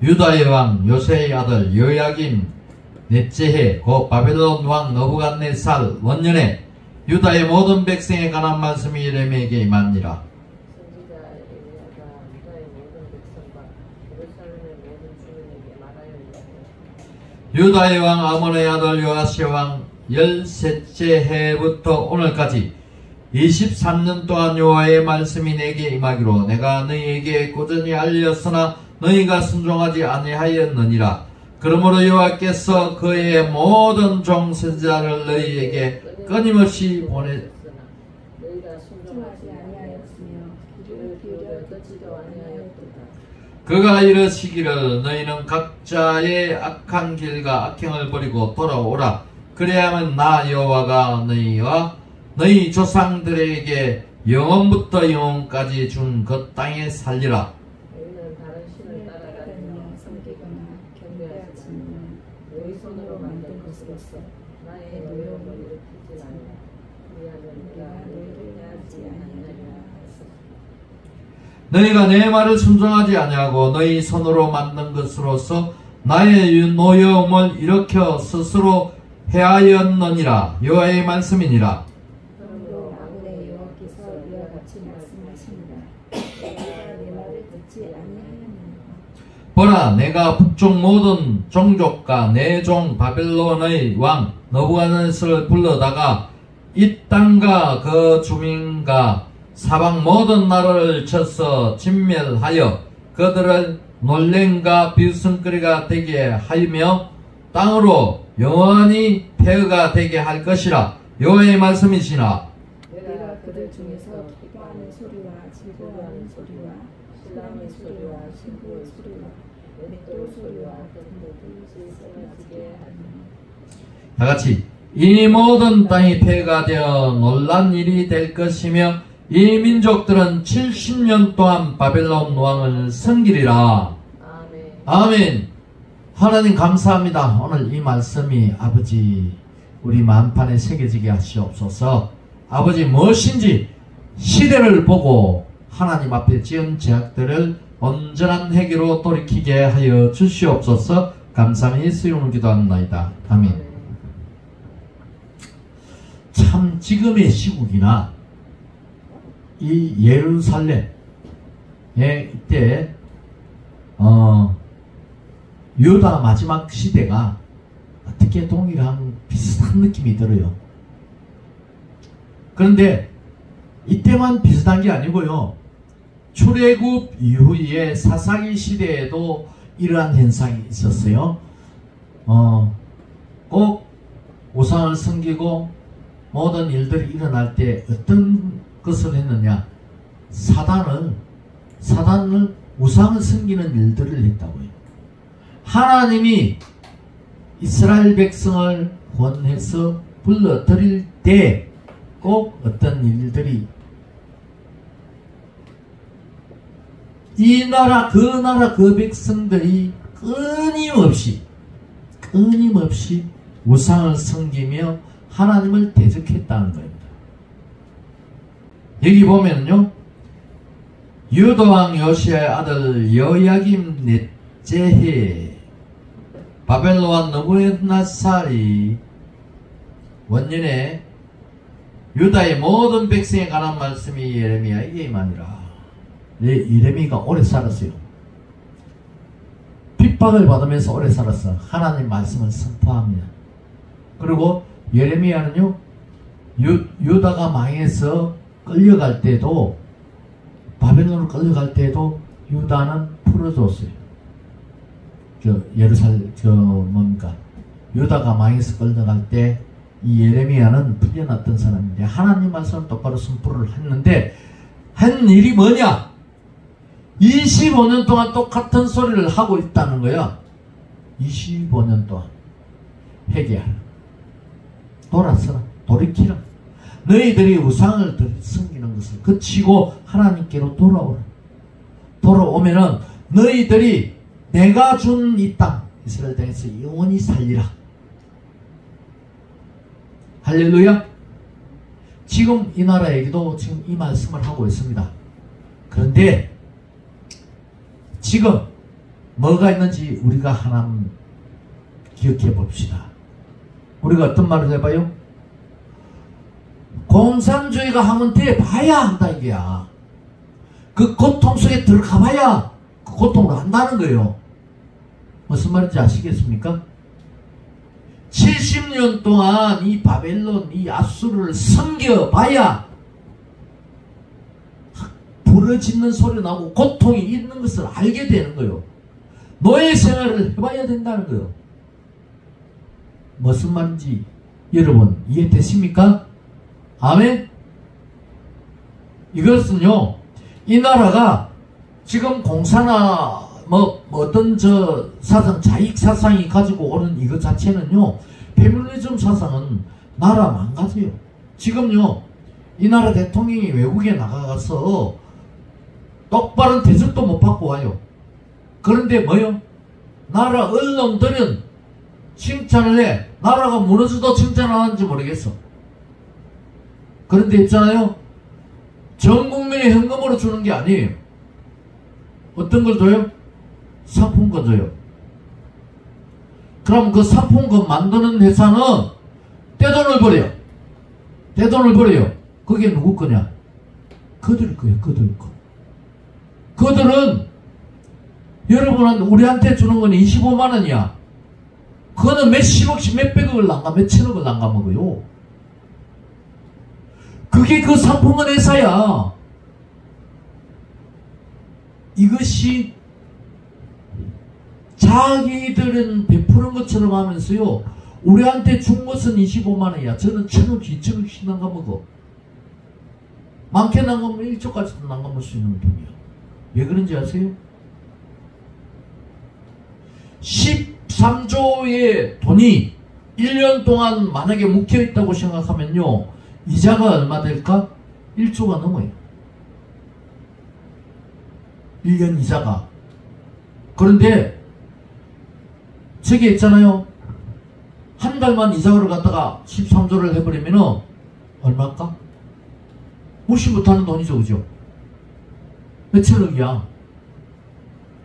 유다의 왕 요새의 아들 여야김 넷째 해 곧 바벨론 왕 느부갓네살 원년에 유다의 모든 백성에 관한 말씀이 예레미야에게 임하니라. 선지자 예레미야가 유다의 모든 백성과 예루살렘의 모든 주민에게 말하여 이르되 유다의 왕 아몬의 아들 요아시 왕 13째 해부터 오늘까지 23년 동안 여호와의 말씀이 내게 임하기로 내가 너희에게 꾸준히 알렸으나 너희가 순종하지 아니하였느니라. 그러므로 여호와께서 그의 모든 종 선지자를 너희에게 끊임없이 너희가 순종하지 아니하였으며 귀를 기울여 듣지도 아니하였도다. 그가 이르시기를 너희는 각자의 악한 길과 악행을 버리고 돌아오라. 그래야만 나 여호와가 너희와 너희 조상들에게 영원부터 영원까지 준 그 땅에 살리라. 너희는 다른 신을 따라다니며 섬기거나 경배하지 않는 너희 손으로 만든 것으로서 나의 노여움을 일으키지 않으라. 그리하면 내가 너희를 대하지 아니하리라 하소서. 너희가 내 말을 순종하지 아니하고 너희 손으로 만든 것으로서 나의 노여움을 일으켜 스스로 해하였느니라. 여호와의 말씀이니라. 그러므로 만군의 여호와께서 이와 같이 말씀하십니다. 너희가 내 말을 듣지 아니하였느냐. 보라, 내가 북쪽 모든 종족과 내 종 바벨론의 왕 느부갓네살을 불러다가 이 땅과 그 주민과 사방 모든 나라를 쳐서 진멸하여 그들을 놀램과 비웃음거리가 되게 하며 땅으로 영원히 폐허가 되게 할 것이라. 여호와의 말씀이시나. 내가 그들 중에서 기뻐하는 소리와 즐거워하는 소리와 신랑의 소리와 신부의 소리와 맷돌 소리와 등등이 쏟아지게 하리니. 다같이 이 모든 땅이 폐허가 되어 놀란 일이 될 것이며 이 민족들은 70년 동안 바벨론 왕을 섬기리라. 아멘. 아멘. 하나님 감사합니다. 오늘 이 말씀이 아버지 우리 만판에 새겨지게 하시옵소서. 아버지 무엇인지 시대를 보고 하나님 앞에 지은 죄악들을 온전한 회개로 돌이키게 하여 주시옵소서. 감사하며 예수 이름으로 기도합니다. 아멘. 참 지금의 시국이나 이 예루살렘에 이때 유다 마지막 시대가 어떻게 동일한 비슷한 느낌이 들어요. 그런데 이때만 비슷한 게 아니고요. 출애굽 이후에 사사기 시대에도 이러한 현상이 있었어요. 꼭 우상을 섬기고 모든 일들이 일어날 때 어떤 것을 했느냐. 사단을 우상을 섬기는 일들을 했다고요. 하나님이 이스라엘 백성을 구원해서 불러들일 때 꼭 어떤 일들이 이 나라 그 백성들이 끊임없이 우상을 섬기며 하나님을 대적했다는 겁니다. 여기 보면요, 유다왕 요시아의 아들 여야김 넷째 해 바벨론 느부갓네살이 원년에 유다의 모든 백성에 관한 말씀이 예레미야에게 임하니라. 예레미야가 오래 살았어요. 핍박을 받으면서 오래 살았어. 하나님 말씀을 선포합니다. 그리고 예레미야는요, 유다가 망해서 끌려갈 때도, 바벨론으로 끌려갈 때도 유다는 풀어줬어요. 유다가 망해서 끌려갈 때 이 예레미야는 풀려났던 사람인데 하나님 말씀을 똑바로 선포를 했는데 한 일이 뭐냐? 25년 동안 똑같은 소리를 하고 있다는 거야. 25년 동안 회개하라. 돌아서라. 돌이키라. 너희들이 우상을 섬기는 것을 그치고 하나님께로 돌아오라. 돌아오면은 너희들이 내가 준 이 땅 이스라엘 땅에서 영원히 살리라. 할렐루야. 지금 이 나라에게도 지금 이 말씀을 하고 있습니다. 그런데 지금 뭐가 있는지 우리가 하나님 기억해 봅시다. 우리가 어떤 말을 해봐요? 공산주의가 하면 돼 봐야 한다 이게야. 그 고통 속에 들어가 봐야 그 고통을 안다는 거예요. 무슨 말인지 아시겠습니까? 70년 동안 이 바벨론, 이 아수르를 섬겨봐야 부러지는 소리 나고 고통이 있는 것을 알게 되는 거예요. 노예 생활을 해봐야 된다는 거예요. 무슨 말인지 여러분 이해되십니까? 아멘? 이것은요, 이 나라가 지금 공사나 어떤 사상, 자익 사상이 가지고 오는 이것 자체는요, 페미니즘 사상은 나라 망가져요. 지금요, 이 나라 대통령이 외국에 나가서 똑바른 대접도 못 받고 와요. 그런데 뭐요? 나라 언론들은 칭찬을 해. 나라가 무너져도 칭찬 안 하는지 모르겠어. 그런데 있잖아요, 전 국민이 현금으로 주는 게 아니에요. 어떤 걸 줘요? 상품권 줘요. 그럼 그 상품권 만드는 회사는 떼돈을 벌여요. 떼돈을 벌여요. 그게 누구 거냐? 그들 거예요. 그들 거. 그들은 여러분 우리한테 주는 건 25만 원이야. 그거는 몇십억씩 몇백억을 남가 몇천억을 남가먹어요. 그게 그 상품권 회사야. 이것이 자기들은 베푸는 것처럼 하면서요, 우리한테 준 것은 25만 원이야. 저는 1,000억, 2,000억씩 남가먹어. 많게 남가면 1조까지도 남가먹을 수 있는 돈이야. 왜 그런지 아세요? 13조의 돈이 1년 동안 만약에 묵혀있다고 생각하면요, 이자가 얼마 될까? 1조가 넘어요. 1년 이자가. 그런데 저게 있잖아요, 한 달만 이자를 갖다가 13조를 해버리면 얼마일까? 무시 못하는 돈이죠. 그죠? 몇천억이야.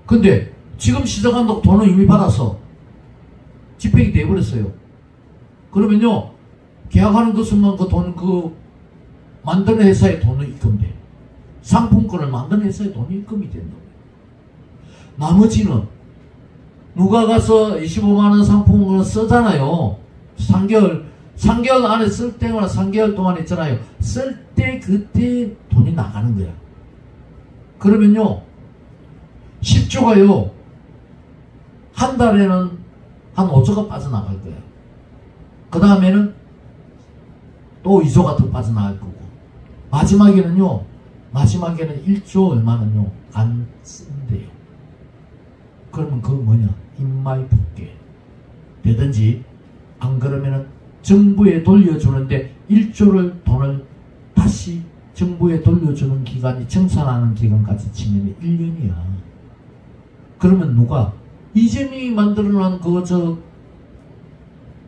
근데 지금 시작한다고 돈을 이미 받아서 집행이 돼버렸어요. 그러면요, 계약하는 그 순간 그 돈, 만드는 회사의 돈은 입금돼. 상품권을 만드는 회사의 돈이 입금이 된다고요. 나머지는 누가 가서 25만원 상품권을 쓰잖아요. 3개월 안에 쓸 때거나 3개월 동안 있잖아요. 쓸 때 그때 돈이 나가는 거야. 그러면요, 10조가요, 한 달에는 한 5조가 빠져나갈 거야. 그 다음에는 또 2조가 더 빠져나갈 거고, 마지막에는 1조 얼마는요, 안 쓴대요. 그러면 그거 뭐냐? 인마이 붙게 되든지, 안 그러면은 정부에 돌려주는데 1조를 돈을 다시 정부에 돌려주는 기간이 정산하는 기간까지 치면 1년이야. 그러면 누가? 이재명이 만들어놓은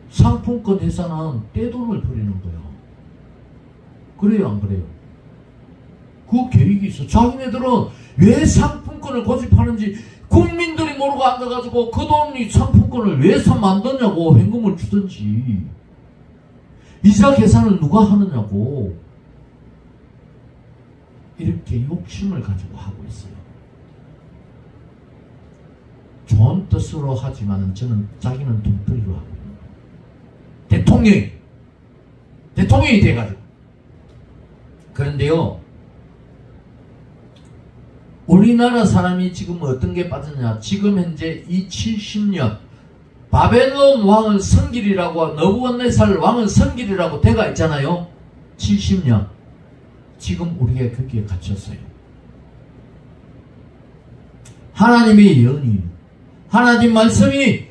상품권 회사는 떼돈을 부리는 거예요. 그래요, 안 그래요? 그 계획이 있어. 자기네들은 왜 상품권을 고집하는지 국민들이 모르고 앉아가지고 그 돈이 상품권을 왜 만드냐고, 현금을 주든지. 이자 계산을 누가 하느냐고. 이렇게 욕심을 가지고 하고 있어요. 좋은 뜻으로 하지만 저는 자기는 돈벌이로 하고 있는 거예요. 대통령이 돼가지고. 그런데요, 우리나라 사람이 지금 어떤 게 빠졌냐? 지금 현재 이 70년 바벨론 왕은 성길이라고, 너부갓네살 왕은 성길이라고 대가 있잖아요. 70년. 지금 우리가 거기에 갇혔어요. 하나님의 예언이, 하나님 말씀이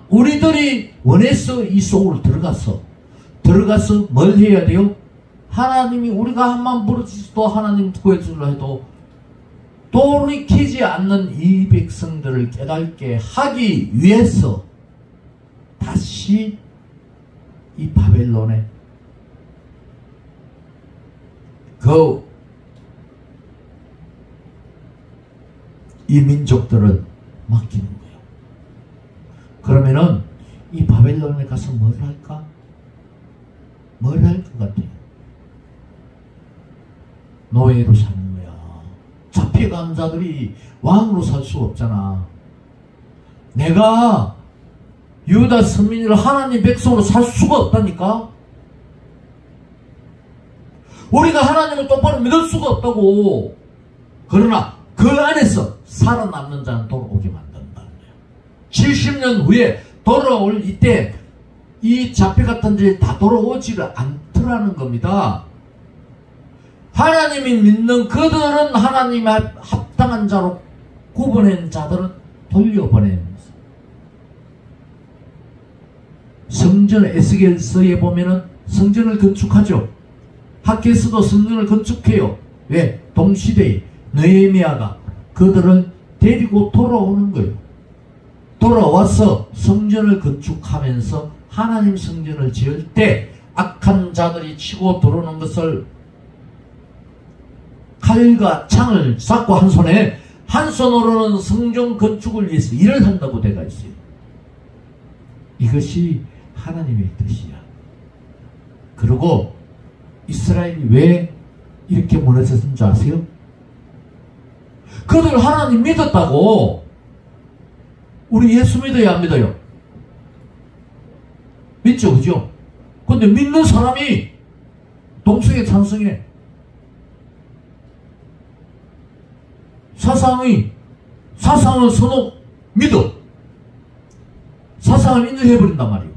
우리들이 원해서 이 속으로 들어가서 뭘 해야 돼요? 하나님이 우리가 한번 부르짖어도 하나님 구해주려 해도 돌이키지 않는 이 백성들을 깨닫게 하기 위해서 다시 이 바벨론에 이 민족들을 맡기는 거예요. 그러면은 이 바벨론에 가서 뭘 할까? 뭘 할 것 같아요? 노예로 사는 거야. 잡혀간 자들이 왕으로 살 수 없잖아. 내가 유다 선민으로 하나님 백성으로 살 수가 없다니까. 우리가 하나님을 똑바로 믿을 수가 없다고. 그러나 그 안에서 살아남는 자는 돌아오게 만든다는 거예요. 70년 후에 돌아올 이때 이 잡혀갔던 자들이 다 돌아오지를 않더라는 겁니다. 하나님이 믿는 그들은 하나님의 합당한 자로 구분한 자들은 돌려보내는 거예요. 성전 에스겔서에 보면은 성전을 건축하죠. 학개서도 성전을 건축해요. 왜? 동시대에 느헤미야가 그들을 데리고 돌아오는 거예요. 돌아와서 성전을 건축하면서 하나님 성전을 지을 때 악한 자들이 치고 들어오는 것을 칼과 창을 잡고 한 손에 한 손으로는 성전 건축을 위해서 일을 한다고 되어 있어요. 이것이 하나님의 뜻이야. 그리고 이스라엘이 왜 이렇게 무너졌는 줄 아세요? 그들 하나님 믿었다고. 우리 예수 믿어야 안 믿어요? 믿죠, 그죠? 근데 믿는 사람이 동성애 찬성해. 사상을 선호 믿어. 사상을 인정해버린단 말이에요.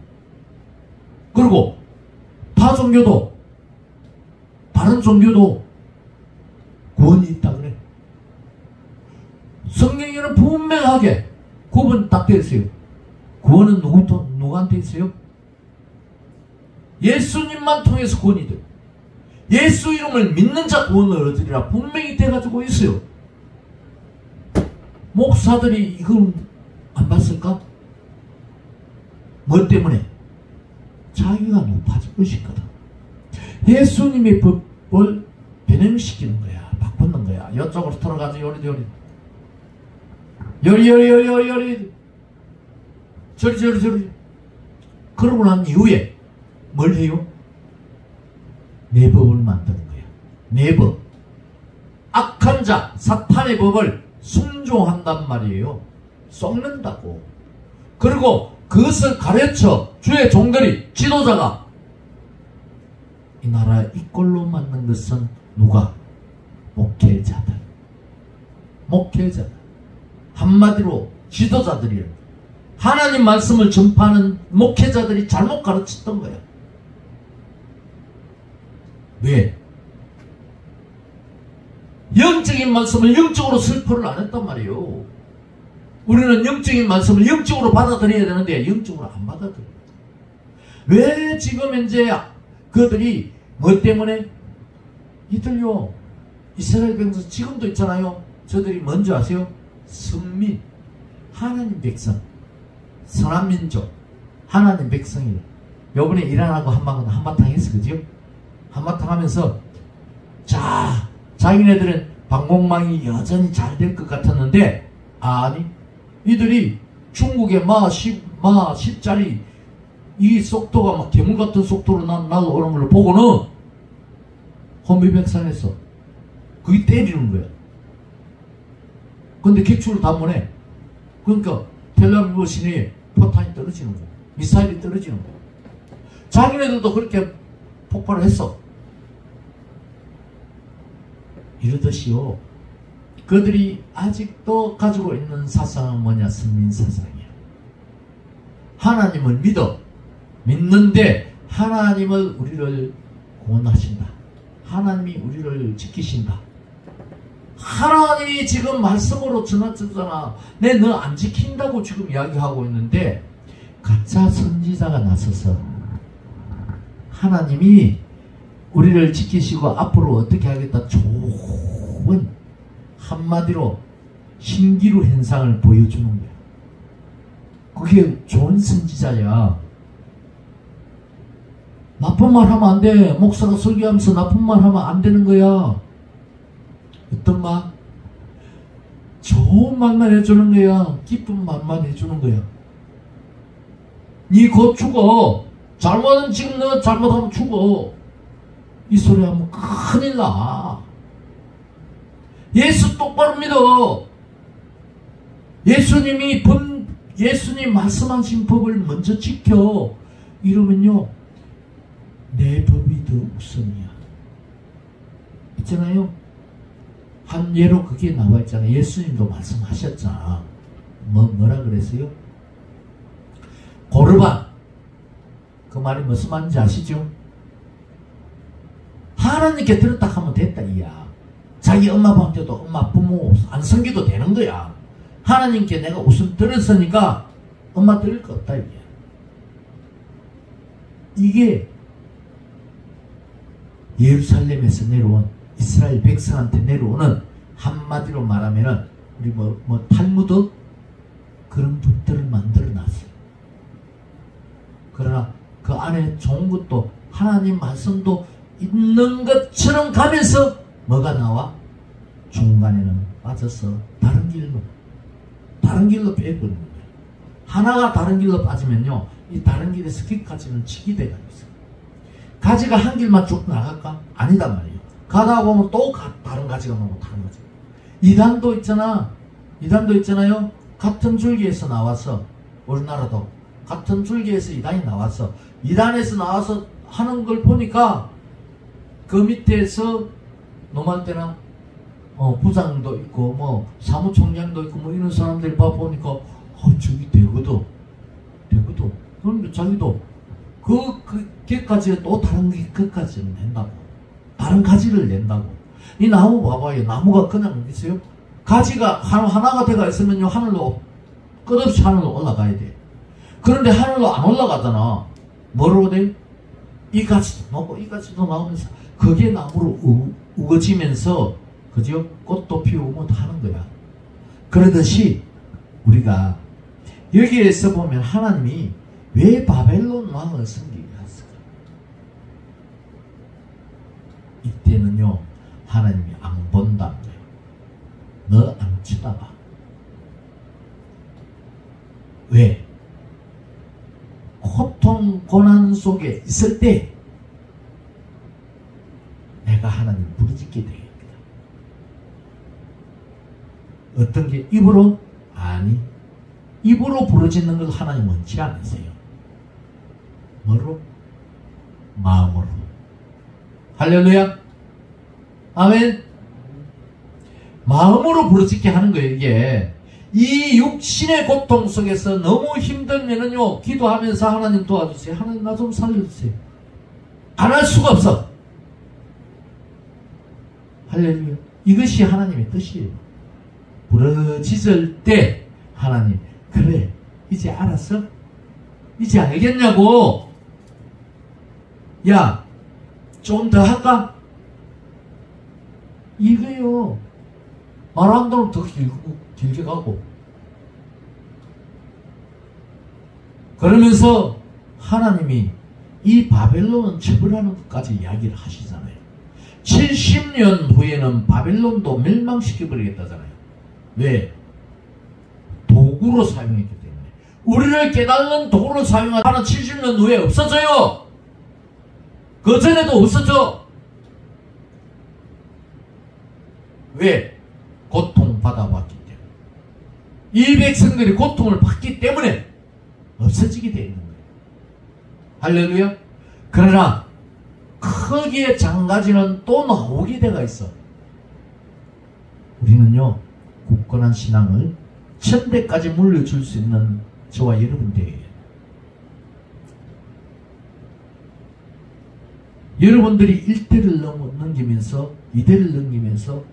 그리고 타 종교도 다른 종교도 구원이 있다 그래. 성경에는 분명하게 구분 딱 되어 있어요. 구원은 누구한테 있어요? 예수님만 통해서 구원이 돼요. 예수 이름을 믿는 자 구원을 얻으리라 분명히 돼가지고 있어요. 목사들이 이걸 안 봤을까? 뭐 때문에? 자기가 높아지고 싶거든. 예수님의 법을 변형시키는 거야. 바꾸는 거야. 이쪽으로 들어가서 요리 저리 그러고 난 이후에 뭘 해요? 내 법을 만드는 거야. 내 법. 악한 자 사탄의 법을 순종한단 말이에요. 썩는다고. 그리고 그것을 가르쳐 주의 종들이 지도자가 이 나라 이꼴로 만든 것은 누가? 목회자들. 한마디로 지도자들이에요. 하나님 말씀을 전파하는 목회자들이 잘못 가르쳤던 거예요. 왜? 영적인 말씀을 영적으로 설포를 안 했단 말이에요. 우리는 영적인 말씀을 영적으로 받아들여야 되는데 영적으로 안 받아들여요. 왜 지금 현재 그들이 뭐 때문에? 이들요 이스라엘 백성 지금도 있잖아요. 저들이 뭔지 아세요? 선민, 하나님 백성, 선한 민족, 하나님 백성이에요. 요번에 이란하고 한바탕 했어, 그죠? 한바탕 하면서 자기네들은 방공망이 여전히 잘 될 것 같았는데 아니 이들이 중국의 마 10짜리 이 속도가 막 괴물 같은 속도로 날아오는 걸 보고는 혼비백산했어. 그게 때리는 거야. 근데 객추를 다 보내. 그러니까 텔라비브 시내에 포탄이 떨어지는 거야. 미사일이 떨어지는 거야. 자기네들도 그렇게 폭발을 했어. 이러듯이요. 그들이 아직도 가지고 있는 사상은 뭐냐? 선민 사상이야. 하나님을 믿는데 하나님을 우리를 구원하신다. 하나님이 우리를 지키신다. 하나님이 지금 말씀으로 전하잖아. 내 너 안 지킨다고 지금 이야기하고 있는데 가짜 선지자가 나서서 하나님이 우리를 지키시고 앞으로 어떻게 하겠다 좋은 한마디로 신기루 현상을 보여주는 거야. 그게 좋은 선지자야. 나쁜 말 하면 안 돼. 목사가 설교하면서 나쁜 말 하면 안 되는 거야. 어떤 말? 좋은 말만 해주는 거야. 기쁜 말만 해주는 거야. 니 곧 죽어. 잘못은 지금 너 잘못하면 죽어. 이 소리 하면 큰일 나. 예수 똑바로 믿어. 예수님 말씀하신 법을 먼저 지켜. 이러면요, 내 법이 더 우선이야. 있잖아요. 한 예로 그게 나와 있잖아요. 예수님도 말씀하셨잖아. 뭐라 그랬어요? 고르반. 그 말이 무슨 말인지 아시죠? 하나님께 들었다 하면 됐다 이야. 자기 엄마 아빠한테도 엄마 부모 안 섬기도 되는 거야. 하나님께 내가 우선 들었으니까 엄마 들을 거 없다 이게. 이게 예루살렘에서 내려온 이스라엘 백성한테 내려오는, 한마디로 말하면은 우리 탈무드 그런 법들을 만들어 놨어요. 그러나 그 안에 좋은 것도 하나님 말씀도 있는 것처럼 가면서 뭐가 나와? 중간에는 빠져서 다른 길로 빼버리는 거예요. 하나가 다른 길로 빠지면요, 이 다른 길에서 끝까지는 직이 돼가지고 있어요. 가지가 한 길만 쭉 나갈까? 아니단 말이에요. 가다 보면 또 다른 가지가 나오고 다른 가지. 이단도 있잖아요. 같은 줄기에서 나와서, 우리나라도 같은 줄기에서 이단이 나와서, 이단에서 나와서 하는 걸 보니까 그 밑에서 노말 때나 부장도 있고 사무총장도 있고 이런 사람들 보니까 저기 되거든. 그런데 자기도 걔까지 또 다른 걔까지는 낸다고. 다른 가지를 낸다고. 이 나무 봐봐요. 나무가 그냥 있어요. 가지가 하나가 돼가 있으면요, 하늘로 끝없이 하늘로 올라가야 돼. 그런데 하늘로 안 올라가잖아. 뭐로 돼? 이 가지도 나오고 이 가지도 나오면서 그게 나무로 우거지면서, 그죠? 꽃도 피우고 하는 거야. 그러듯이 우리가 여기에서 보면 하나님이 왜 바벨론 왕을 섬기게 했을까? 이때는요, 하나님이 안 본다는 거예요. 너 안 쳐다봐. 왜? 고통, 고난 속에 있을 때 내가 하나님 부르짖게 되겠다. 어떤 게 입으로? 아니, 입으로 부르짖는 걸 하나님 원치 않으세요. 뭐로? 마음으로. 할렐루야. 아멘. 마음으로 부르짖게 하는 거예요. 이게 이 육신의 고통 속에서 너무 힘들면은요, 기도하면서 하나님 도와주세요. 하나님 나 좀 살려주세요. 안 할 수가 없어. 할렐루야. 이것이 하나님의 뜻이에요. 부르짖을 때 하나님, 그래 이제 알았어? 이제 알겠냐고. 야, 좀 더 할까? 이거요. 말한다면 더 길게 가고. 그러면서 하나님이 이 바벨론은 처벌하는 것까지 이야기를 하시잖아요. 70년 후에는 바벨론도 멸망시켜버리겠다잖아요. 왜? 도구로 사용했기 때문에. 우리를 깨닫는 도구로 사용하는 70년 후에 없어져요. 그 전에도 없어져. 왜? 고통받아왔기 때문에. 이 백성들이 고통을 받기 때문에 없어지게 되어 있는 거예요. 할렐루야. 그러나 크기의 장가지는 또 나오게 돼가 있어. 우리는요, 굳건한 신앙을 천대까지 물려줄 수 있는 저와 여러분들이에요. 여러분들이 1대를 넘기면서 2대를 넘기면서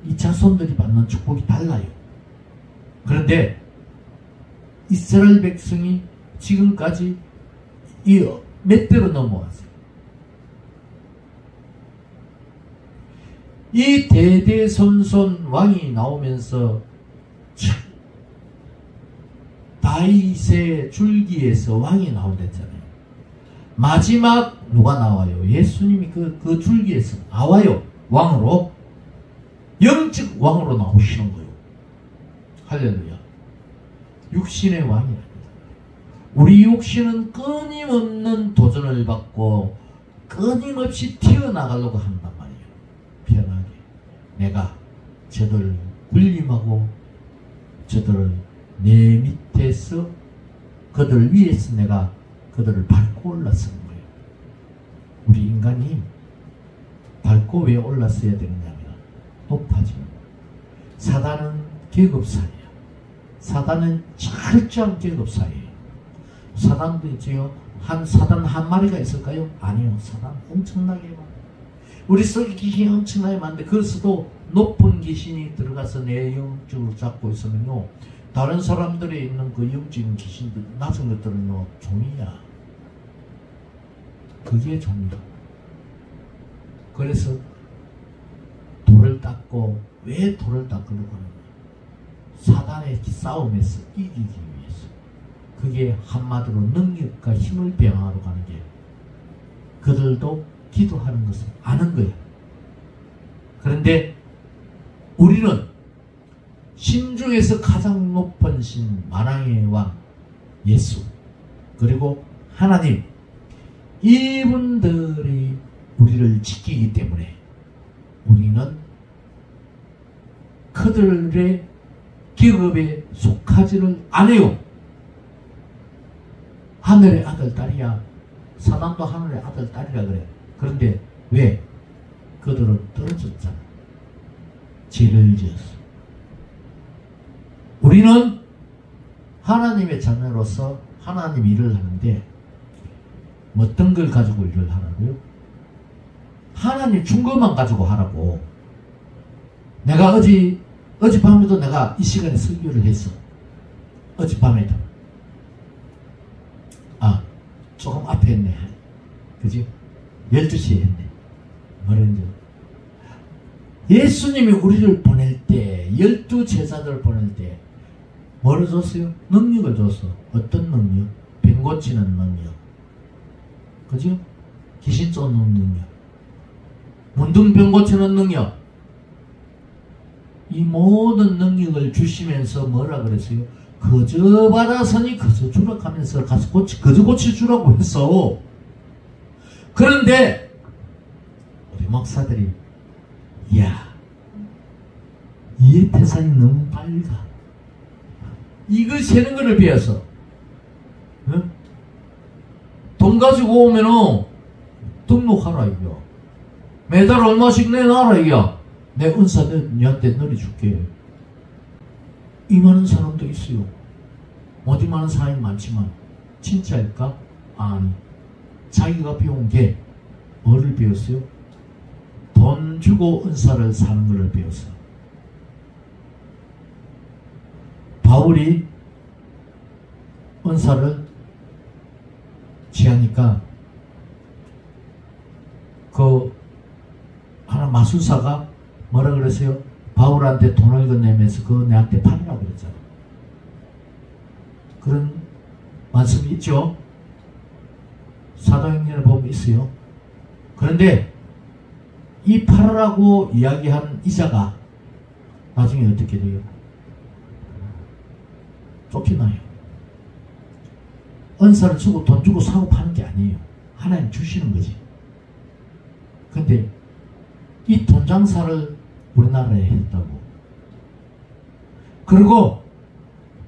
이 자손들이 받는 축복이 달라요. 그런데 이스라엘 백성이 지금까지 이 몇 대로 넘어왔어요. 이 대대손손 왕이 나오면서 다윗의 줄기에서 왕이 나온댔잖아요. 마지막 누가 나와요? 예수님이 그 줄기에서 나와요. 왕으로. 영적 왕으로 나오시는 거예요. 할렐루야. 육신의 왕이 아니다. 우리 육신은 끊임없는 도전을 받고 끊임없이 튀어나가려고 한단 말이에요. 편하게. 내가 저들을 군림하고 저들을 내 밑에서 그들 위에서 내가 그들을 밟고 올랐은 거예요. 우리 인간이 밟고 왜 올랐어야 되느냐면 높아지는 거예요. 사단은 계급사예요. 사단은 철저한 계급사예요. 사단도 있지요. 사단 한 마리가 있을까요? 아니요. 사단 엄청나게 많아요. 우리 속에 귀신이 엄청나게 많은데 그것도 높은 귀신이 들어가서 내 영적으로 잡고 있으면요, 다른 사람들이 있는 그 영적인 귀신들, 낮은 것들은요 종이야. 그게 종이야. 그래서 돌을 닦고, 왜 돌을 닦으려고 하는 거야? 사단의 싸움에서 이기기 위해서. 그게 한마디로 능력과 힘을 배양하러 가는 게, 그들도 기도하는 것을 아는 거야. 그런데 우리는 신 중에서 가장 높은 신, 만왕의 왕 예수, 그리고 하나님, 이분들이 우리를 지키기 때문에 우리는 그들의 계급에 속하지를 않아요. 하늘의 아들, 딸이야. 사단도 하늘의 아들, 딸이라 그래. 그런데 왜? 그들은 떨어졌잖아. 죄를 지었어. 우리는 하나님의 자녀로서 하나님 일을 하는데 어떤 걸 가지고 일을 하라고요? 하나님 준 것만 가지고 하라고. 내가 어젯밤에도 내가 이 시간에 설교를 했어. 어젯밤에도. 조금 앞에 했네. 그지? 12시에 했네. 뭐랬는지. 예수님이 우리를 보낼 때, 12제자들을 보낼 때 뭐를 줬어요? 능력을 줬어. 어떤 능력? 병 고치는 능력. 그죠? 귀신 쫓는 능력. 문둥병 고치는 능력. 이 모든 능력을 주시면서 뭐라 그랬어요? 거저 받아서니 거저 주라 하면서 가서 거저 고쳐주라고 했어. 그런데 우리 목사들이, 이야, 이 태산이 너무 밝아. 이거 세는 거를 배워서, 응? 돈 가지고 오면은 등록하라 이거. 매달 얼마씩 내놔라 이거. 내 은사 너한테 넣어줄게. 이만한 사람도 있어요. 어디 많은 사람이 많지만 진짜일까? 아니. 자기가 배운 게 뭐를 배웠어요? 돈 주고 은사를 사는 것을 배웠어요. 바울이 은사를 취하니까 그 하나 마술사가 뭐라 그랬어요? 바울한테 돈을 건네면서 그거 내한테 팔으라고 그랬잖아. 그런 말씀이 있죠. 사도행전에 보면 있어요. 그런데 이 팔으라고 이야기한 이자가 나중에 어떻게 돼요? 쫓겨나요. 은사를 주고 돈 주고 사고 파는 게 아니에요. 하나님 주시는 거지. 근데 이 돈 장사를 우리나라에 했다고. 그리고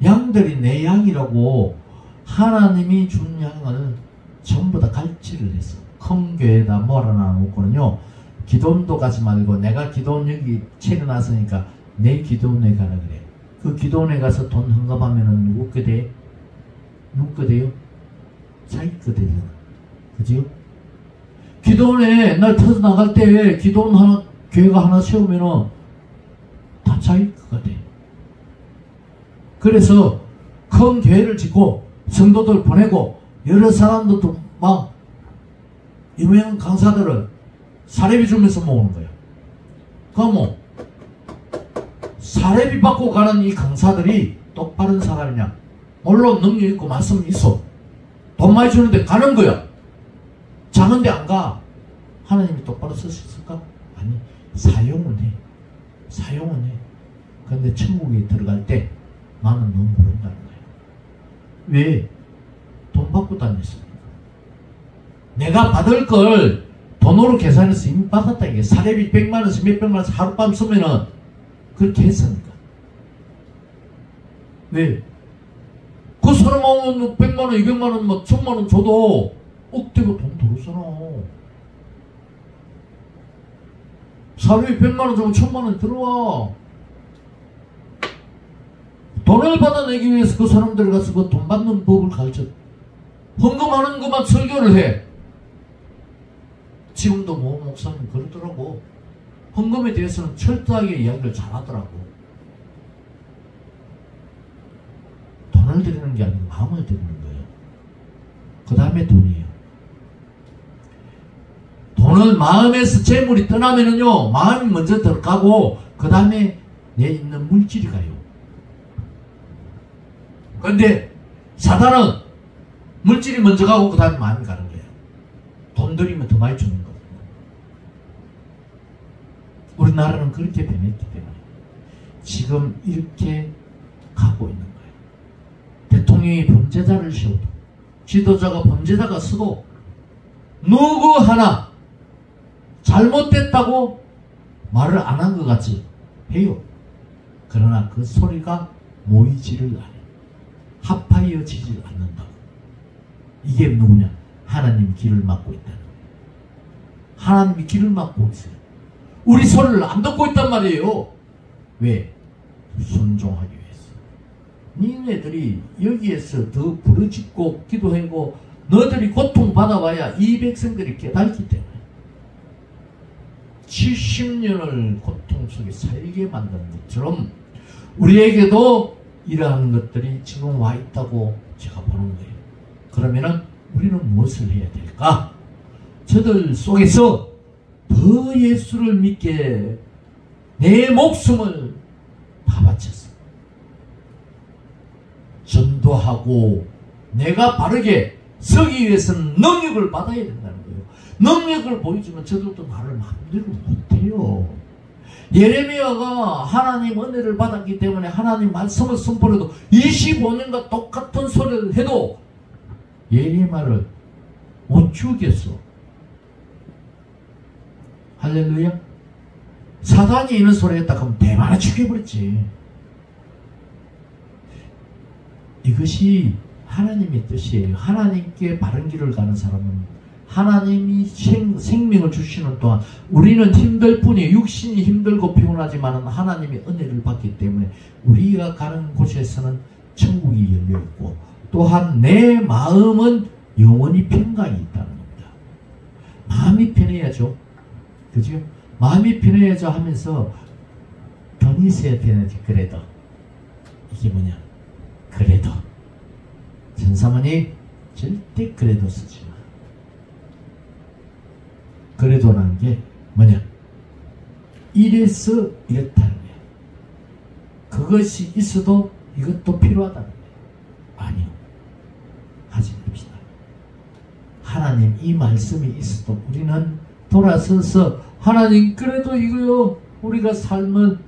양들이 내 양이라고 하나님이 준 양을 전부 다 갈취를 했어. 큰 교회에다 몰아놔 놓고는요, 기도원도 가지 말고, 내가 기도원 여기 채워놨으니까 내 기도원에 가라 그래. 그 기도원에 가서 돈 헌금하면은 누구 거 돼? 누구 거 돼요? 자기 거 되잖아. 그지요? 기도원에 옛날 터져 나갈 때 기도원 하나, 교회가 하나 세우면은 다 자기 거가 돼. 그래서 큰 교회를 짓고 성도들 보내고 여러 사람들도 막 유명한 강사들을 사례비 주면서 모으는 거예요. 그럼 사례비 받고 가는 이 강사들이 똑바른 사람이냐? 물론 능력 있고 말씀이 있어. 돈 많이 주는데 가는 거야. 작은데 안 가. 하나님이 똑바로 쓸 수 있을까? 아니, 사용은 해. 사용은 해. 그런데 천국에 들어갈 때 나는 너무 모른다는 거예요. 왜? 돈 받고 다녔습니까? 내가 받을 걸 돈으로 계산해서 이미 받았다. 이게 사례비 100만원씩 몇백만원씩 하룻밤 쓰면은 그렇게 했습니까? 왜? 그 사람하고 100만원, 200만원, 뭐 1000만원 줘도 억대가 돈 들었잖아. 사례비 100만원 주면 1000만원 들어와. 돈을 받아내기 위해서 그 사람들 가서 그 돈 받는 법을 가르쳐. 헌금하는 것만 설교를 해. 지금도 뭐 목사님 그러더라고. 헌금에 대해서는 철저하게 이야기를 잘하더라고. 돈을 드리는 게 아니고 마음을 드리는 거예요. 그 다음에 돈이에요. 돈을 마음에서 재물이 떠나면은요, 마음이 먼저 들어가고 그 다음에 내 있는 물질이 가요. 그런데 사단은 물질이 먼저 가고 그 다음에 마음이 가는 거예요. 돈 들이면 더 많이 주는 거예요. 우리나라는 그렇게 변했기 때문에 지금 이렇게 가고 있는 거예요. 대통령이 범죄자를 세워도, 지도자가 범죄자가 서도 누구 하나 잘못됐다고 말을 안 한 것 같이 해요. 그러나 그 소리가 모이지를 않아요. 합하여지질 않는다고. 이게 누구냐? 하나님 길을 막고 있다는 거예요. 하나님이 길을 막고 있어요. 우리 소리를 안 듣고 있단 말이에요. 왜? 순종하기 위해서. 니네들이 여기에서 더 부르짖고 기도하고 너들이 고통받아봐야 이 백성들이 깨닫기 때문에 70년을 고통 속에 살게 만드는 것처럼 우리에게도 이러한 것들이 지금 와 있다고 제가 보는 거예요. 그러면은 우리는 무엇을 해야 될까? 저들 속에서 더 예수를 믿게 내 목숨을 다 바쳤어. 전도하고 내가 바르게 서기 위해서는 능력을 받아야 된다는 거예요. 능력을 보여주면 저들도 말을 마음대로 못해요. 예레미야가 하나님 은혜를 받았기 때문에 하나님 말씀을 선포해도 25년간 똑같은 소리를 해도 예레미야를 못 죽였어. 할렐루야. 사단이 이런 소리 했다 그러면 대만에 죽여버렸지. 이것이 하나님의 뜻이에요. 하나님께 바른 길을 가는 사람은 하나님이 생명을 주시는 동안 우리는 힘들 뿐이에요. 육신이 힘들고 피곤하지만 하나님의 은혜를 받기 때문에 우리가 가는 곳에서는 천국이 열려있고 또한 내 마음은 영원히 평강이 있다는 겁니다. 마음이 편해야죠. 그죠? 마음이 편해야죠 하면서 돈이 있어야 되는지. 그래도 이게 뭐냐? 그래도 전사모니 절대 그래도 쓰지 마. 그래도라는 게 뭐냐? 이래서 이렇다는 거야. 그것이 있어도 이것도 필요하다는 거야. 아니요. 하지 맙시다. 하나님 이 말씀이 있어도 우리는 돌아서서 하나님 그래도 이거요. 우리가 삶은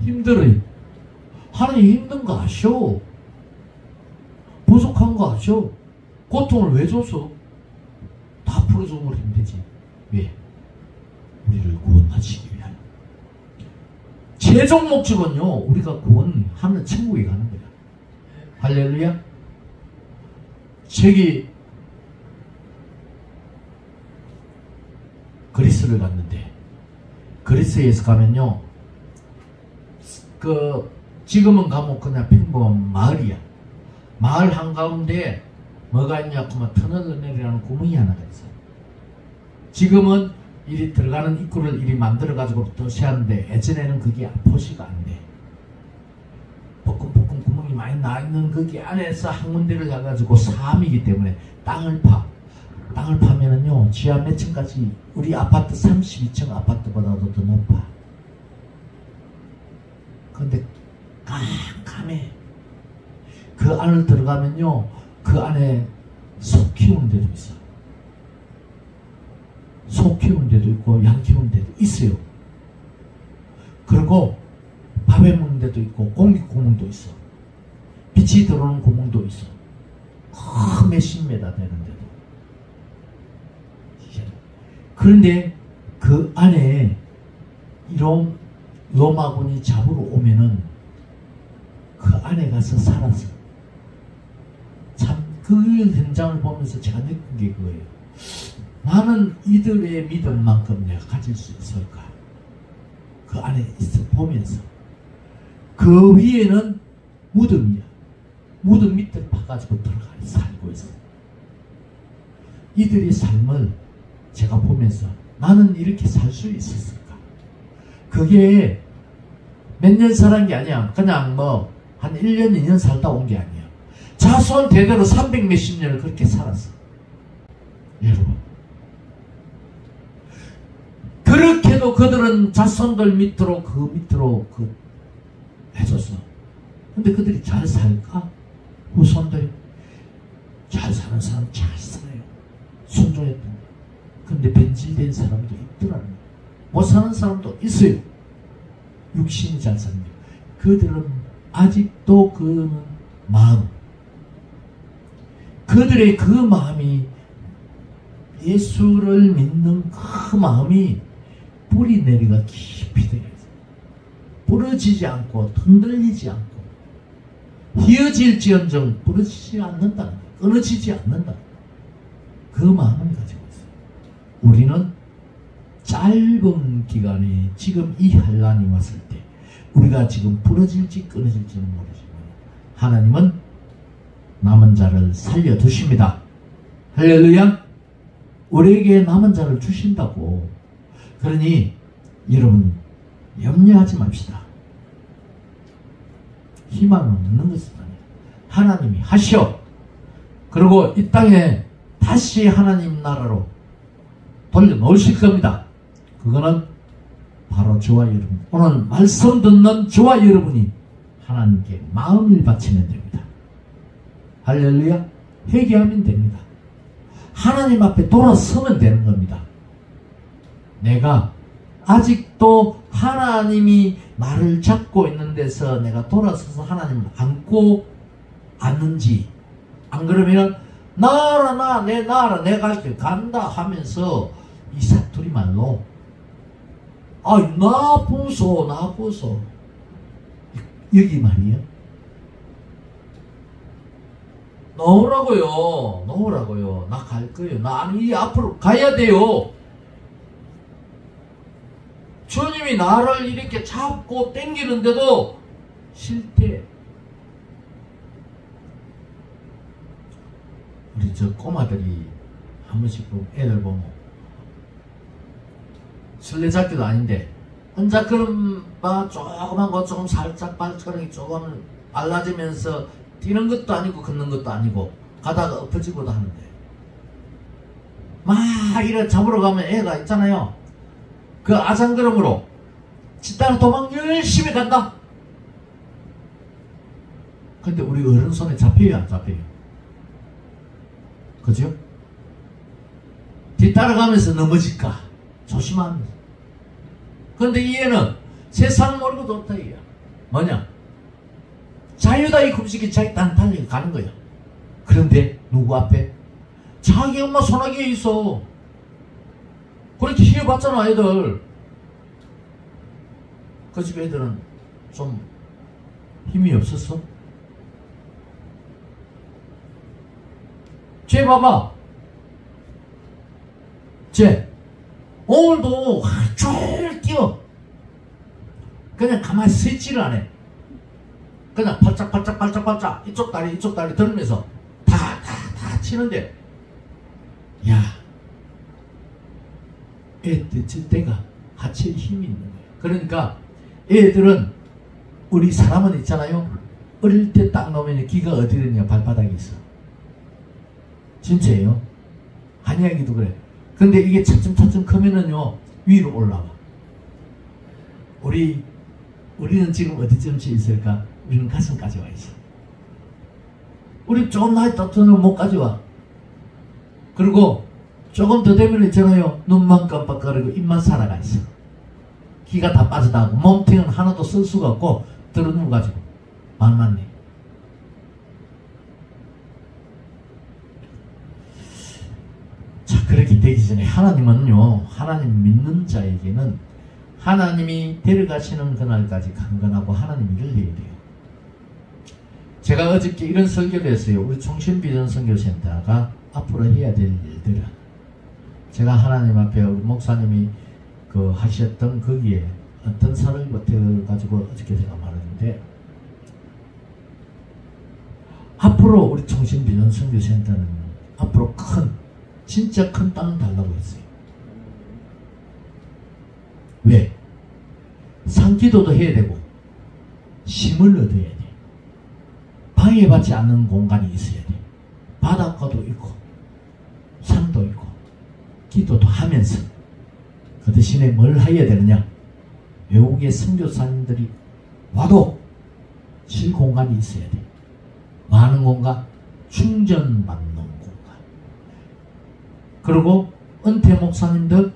힘들어요. 하나님 힘든 거 아셔. 부족한 거 아셔. 고통을 왜 줬어? 다 풀어줘 버리면 되지. 왜? 우리를 구원하시기 위하여. 최종 목적은요, 우리가 구원하면 천국에 가는 거야. 할렐루야. 저기 그리스를 갔는데, 그리스에서 가면요, 지금은 가면 그냥 평범한 마을이야. 마을 한가운데 뭐가 있냐 하면 터널을 내리라는 구멍이 하나가 있어요. 지금은 이리 들어가는 입구를 이리 만들어가지고 또 세하는데 예전에는 그게 포시가 안 돼. 볶음 구멍이 많이 나있는 거기 안에서 한 군데를 가가지고 사암이기 때문에 땅을 파면은요, 지하 몇 층까지 우리 아파트 32층 아파트보다도 더 높아. 근데 깜깜해. 그 안을 들어가면요, 그 안에 소 키우는 데도 있어. 소 키우는 데도 있고 양 키우는 데도 있어요. 그리고 밥에 먹는 데도 있고 공기 구멍도 있어. 빛이 들어오는 구멍도 있어. 몇십 메다 되는데도. 그런데 그 안에 이런 로마군이 잡으러 오면은 그 안에 가서 살았어. 참 그 현장을 보면서 제가 느낀 게 그거예요. 나는 이들의 믿음만큼 내가 가질 수 있을까? 그 안에 있어 보면서 그 위에는 무덤이야. 무덤 밑에 파가지고 들어가 살고 있어. 이들의 삶을 제가 보면서 나는 이렇게 살 수 있었을까? 그게 몇 년 살은 게 아니야. 그냥 뭐 한 1년, 2년 살다 온 게 아니야. 자손 대대로 300 몇십 년을 그렇게 살았어. 여러분. 그렇게도 그들은 자손들 밑으로 해줬어. 근데 그들이 잘 살까? 후손들이 잘 사는 사람 잘 살아요. 순종했던. 근데 변질된 사람도 있더라고요. 못 사는 사람도 있어요. 육신이 잘 사는 게. 그들은 아직도 그 마음, 그들의 그 마음이, 예수를 믿는 그 마음이 뿌리 내리가 깊이 되어 있어요. 부러지지 않고 흔들리지 않고 휘어질지언정 부러지지 않는다. 끊어지지 않는다. 그 마음을 가지고 있어요. 우리는 짧은 기간에 지금 이 환란이 왔을 때 우리가 지금 부러질지 끊어질지는 모르지만 하나님은 남은 자를 살려두십니다. 할렐루야. 우리에게 남은 자를 주신다고. 그러니 여러분 염려하지 맙시다. 희망은 없는 것은 아니에요. 하나님이 하시오. 그리고 이 땅에 다시 하나님 나라로 돌려놓으실 겁니다. 그거는 바로 저와 여러분, 오늘 말씀 듣는 저와 여러분이 하나님께 마음을 바치면 됩니다. 할렐루야. 회개하면 됩니다. 하나님 앞에 돌아서면 되는 겁니다. 내가 아직도 하나님이 나를 잡고 있는 데서 내가 돌아서서 하나님을 안고 앉는지, 안 그러면 나라 내 나라 내 갈 길 간다 하면서 이 사투리 말로 나 부서 여기 말이에요. 놓으라고요. 나 갈 거예요. 나 이 앞으로 가야 돼요. 주님이 나를 이렇게 잡고 당기는데도 싫대. 우리 저 꼬마들이 한 번씩 애들 보면 술래잡기도 아닌데 혼자 그런 조그만 거 조금 살짝 발가락이 조금 알라지면서 뛰는 것도 아니고 걷는 것도 아니고 가다가 엎어지고도 하는데 막 이래 잡으러 가면 애가 있잖아요. 그 아장그름으로 집단을 도망 열심히 간다. 근데 우리 어른 손에 잡혀요 안 잡혀요? 그죠? 뒤따라가면서 넘어질까 조심합니다. 그런데 이 애는 세상 모르고 좋다 이야. 뭐냐? 자유다 이 금식이 자기 딴 달리 가는 거야. 그런데 누구 앞에? 자기 엄마 손아귀에 있어. 그렇게 희해봤잖아 애들. 그 집 애들은 좀 힘이 없었어? 쟤 봐봐. 쟤 오늘도 쫄 뛰어. 그냥 가만히 서 있지를 않아. 그냥 팔짝팔짝 이쪽 다리 들면서 다 치는데, 야, 애들 때가 하체에 힘이 있는 거야. 그러니까 애들은, 우리 사람은 있잖아요. 어릴 때 딱 놓으면 귀가 어디 있냐? 발바닥에 있어. 진짜예요. 한이야기도 그래. 근데 이게 차츰 크면은요 위로 올라와. 우리는 지금 어디쯤 있을까? 우리는 가슴까지 와 있어. 우리 조금 나이 따뜻하면 목까지 와. 그리고 조금 더 되면 있잖아요. 눈만 깜빡거리고 입만 살아가 있어. 기가 다 빠져나가고 몸통은 하나도 쓸 수가 없고 들어누워가지고 말만 해. 자, 그렇게 되기 전에 하나님은요, 하나님 믿는 자에게는 하나님이 데려가시는 그날까지 강건하고 하나님 일을 해야 돼요. 제가 어저께 이런 설교를 했어요. 우리 총신비전선교센터가 앞으로 해야 될 일들은, 제가 하나님 앞에 우리 목사님이 하셨던 거기에 어떤 설을 버텨가지고 어저께 제가 말했는데, 앞으로 우리 총신비전선교센터는 앞으로 진짜 큰 땅을 달라고 했어요. 왜? 상기도도 해야 되고 힘을 얻어야 돼. 방해받지 않는 공간이 있어야 돼. 바닷가도 있고 산도 있고 기도도 하면서 그 대신에 뭘 해야 되느냐? 외국의 선교사님들이 와도 쉴 공간이 있어야 돼. 많은 공간, 충전받는 공간. 그리고 은퇴 목사님들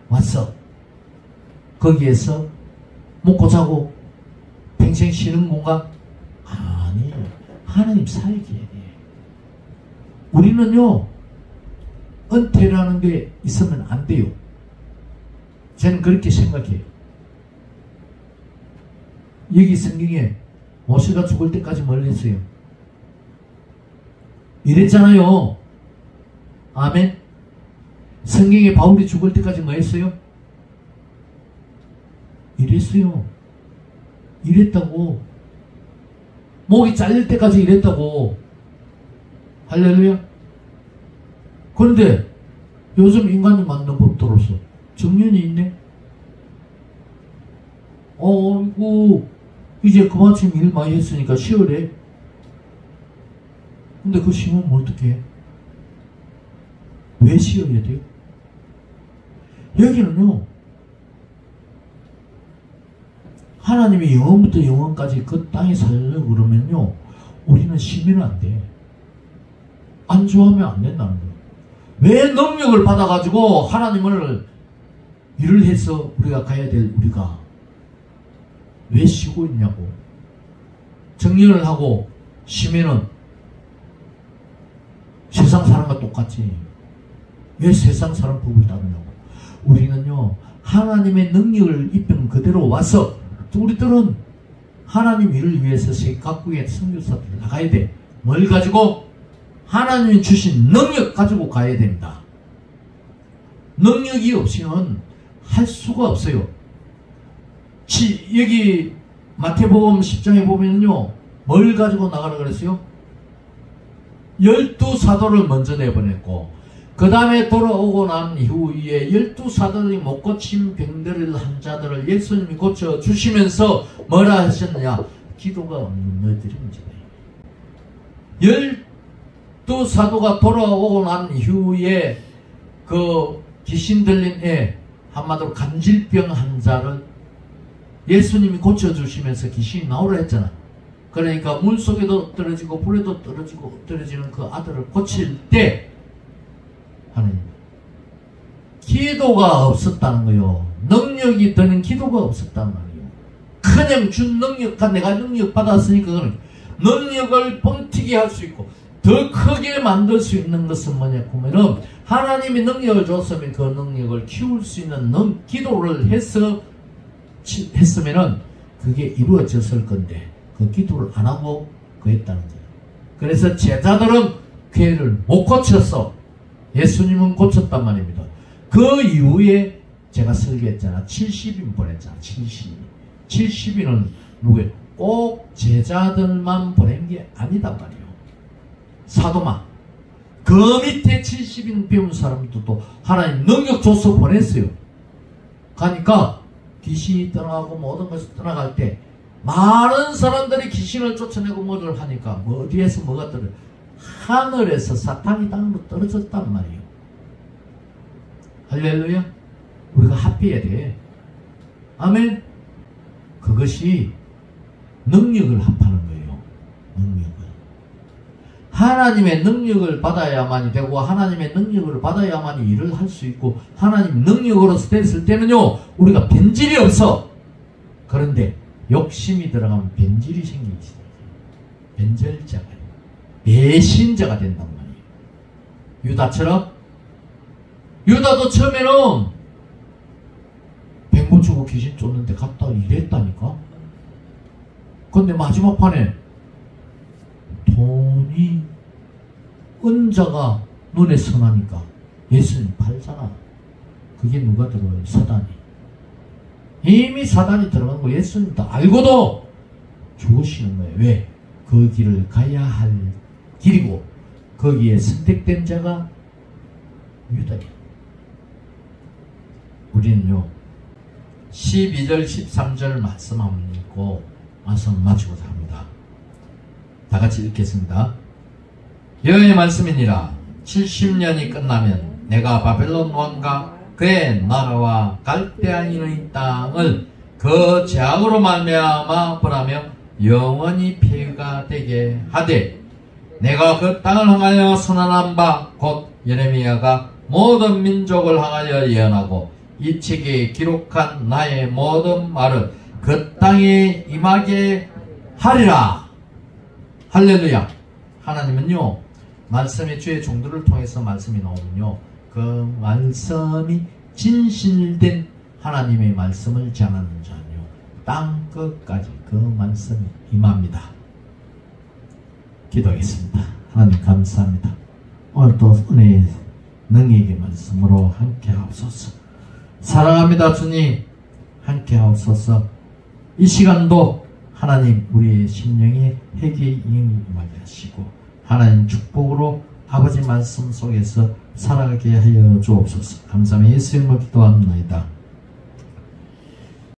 왔어. 거기에서 먹고 자고 평생 쉬는 공간? 아니, 하나님 살게 돼. 우리는요, 은퇴라는 게 있으면 안 돼요. 저는 그렇게 생각해요. 여기 성경에 모세가 죽을 때까지 뭘 했어요? 이랬잖아요. 아멘. 성경에 바울이 죽을 때까지 뭐 했어요? 이랬어요. 이랬다고. 목이 잘릴 때까지 이랬다고. 할렐루야. 그런데 요즘 인간이 만든 법도로서 정년이 있네. 이거 이제 그만큼 일 많이 했으니까 쉬어래. 근데 그 쉬면 뭐 어떻게 해? 왜 쉬어야 돼요? 여기는요, 하나님이 영원부터 영원까지 그 땅에 살려고 그러면요, 우리는 쉬면 안 돼. 안 좋아하면 안 된다는 거예요. 왜 능력을 받아가지고 하나님을 일을 해서 우리가 가야 될 우리가 왜 쉬고 있냐고. 정리를 하고 쉬면은 세상 사람과 똑같지. 왜 세상 사람 법을 따르냐고. 우리는요, 하나님의 능력을 입힌 그대로 와서, 우리들은 하나님 일을 위해서 각국의 선교사들 나가야 돼. 뭘 가지고? 하나님이 주신 능력 가지고 가야 됩니다. 능력이 없이는 할 수가 없어요. 여기 마태복음 10장에 보면요, 뭘 가지고 나가라 그랬어요? 12사도를 먼저 내보냈고, 그 다음에 돌아오고 난 이후에 12사도들이 못 고친 병들을 한 자들을 예수님이 고쳐주시면서 뭐라 하셨느냐? 기도가 없는 너희들이 문제다. 12사도가 돌아오고 난 이후에 그 귀신 들린 애, 한마디로 간질병 한 자를 예수님이 고쳐주시면서 귀신이 나오라 했잖아. 그러니까 물속에도 떨어지고 불에도 떨어지고 떨어지는 그 아들을 고칠 때 하나님, 기도가 없었다는 거요. 능력이 드는 기도가 없었단 말이에요. 그냥 준 능력과 내가 능력 받았으니까 그런 능력을 뻥튀기 할 수 있고 더 크게 만들 수 있는 것은 뭐냐 보면은, 하나님이 능력을 줬으면 그 능력을 키울 수 있는 기도를 했으면은 그게 이루어졌을 건데 그 기도를 안 하고 했다는 거예요. 그래서 제자들은 괴를 못 고쳤어. 예수님은 고쳤단 말입니다. 그 이후에 제가 설교했잖아. 70인 보냈잖아. 70인은 누구예요? 꼭 제자들만 보낸 게 아니단 말이에요. 사도만. 그 밑에 70인 배운 사람들도 하나님 능력 줘서 보냈어요. 가니까 귀신이 떠나가고 모든 것이 떠나갈 때 많은 사람들이 귀신을 쫓아내고 뭐를 하니까 어디에서 뭐가 떨어져? 하늘에서 사탄이 땅으로 떨어졌단 말이에요. 할렐루야. 우리가 합해야 돼. 아멘. 그것이 능력을 합하는 거예요. 능력을. 하나님의 능력을 받아야만이 되고 하나님의 능력을 받아야만이 일을 할 수 있고 하나님 능력으로서 됐을 때는요 우리가 변질이 없어. 그런데 욕심이 들어가면 변질이 생기기 시작해요. 변절자가 배신자가 된단 말이에요. 유다처럼 유다도 처음에는 백모 주고 귀신 쫓는데 갔다 이랬다니까. 근데 마지막 판에 돈이 은자가 눈에 선하니까 예수님 팔잖아. 그게 누가 들어와요? 사단이. 이미 사단이 들어간 거 예수님도 알고도 죽으시는 거예요. 왜? 그 길을 가야 할 길이고 거기에 선택된 자가 유다예요. 우리는요 12절 13절 말씀 한번 읽고 말씀 마치고자 합니다. 다 같이 읽겠습니다. 여호와의 말씀이니라. 70년이 끝나면 내가 바벨론 왕과 그의 나라와 갈대아인의 땅을 그 재앙으로 말미암아 벌하며 영원히 폐가 되게 하되 내가 그 땅을 향하여 선언한 바 곧 예레미야가 모든 민족을 향하여 예언하고 이 책에 기록한 나의 모든 말을 그 땅에 임하게 하리라. 할렐루야. 하나님은요 말씀의 주의 종들을 통해서 말씀이 나오면요 그 말씀이 진실된 하나님의 말씀을 전하는 자는요 땅 끝까지 그 말씀이 임합니다. 기도하겠습니다. 하나님 감사합니다. 오늘도 은혜의 능력의 말씀으로 함께 하옵소서. 사랑합니다. 주님 함께 하옵소서. 이 시간도 하나님 우리의 심령에 회개의 영이 임하게 하시고 하나님 축복으로 아버지 말씀 속에서 살아가게 하여 주옵소서. 감사하며 예수 이름으로 기도합니다.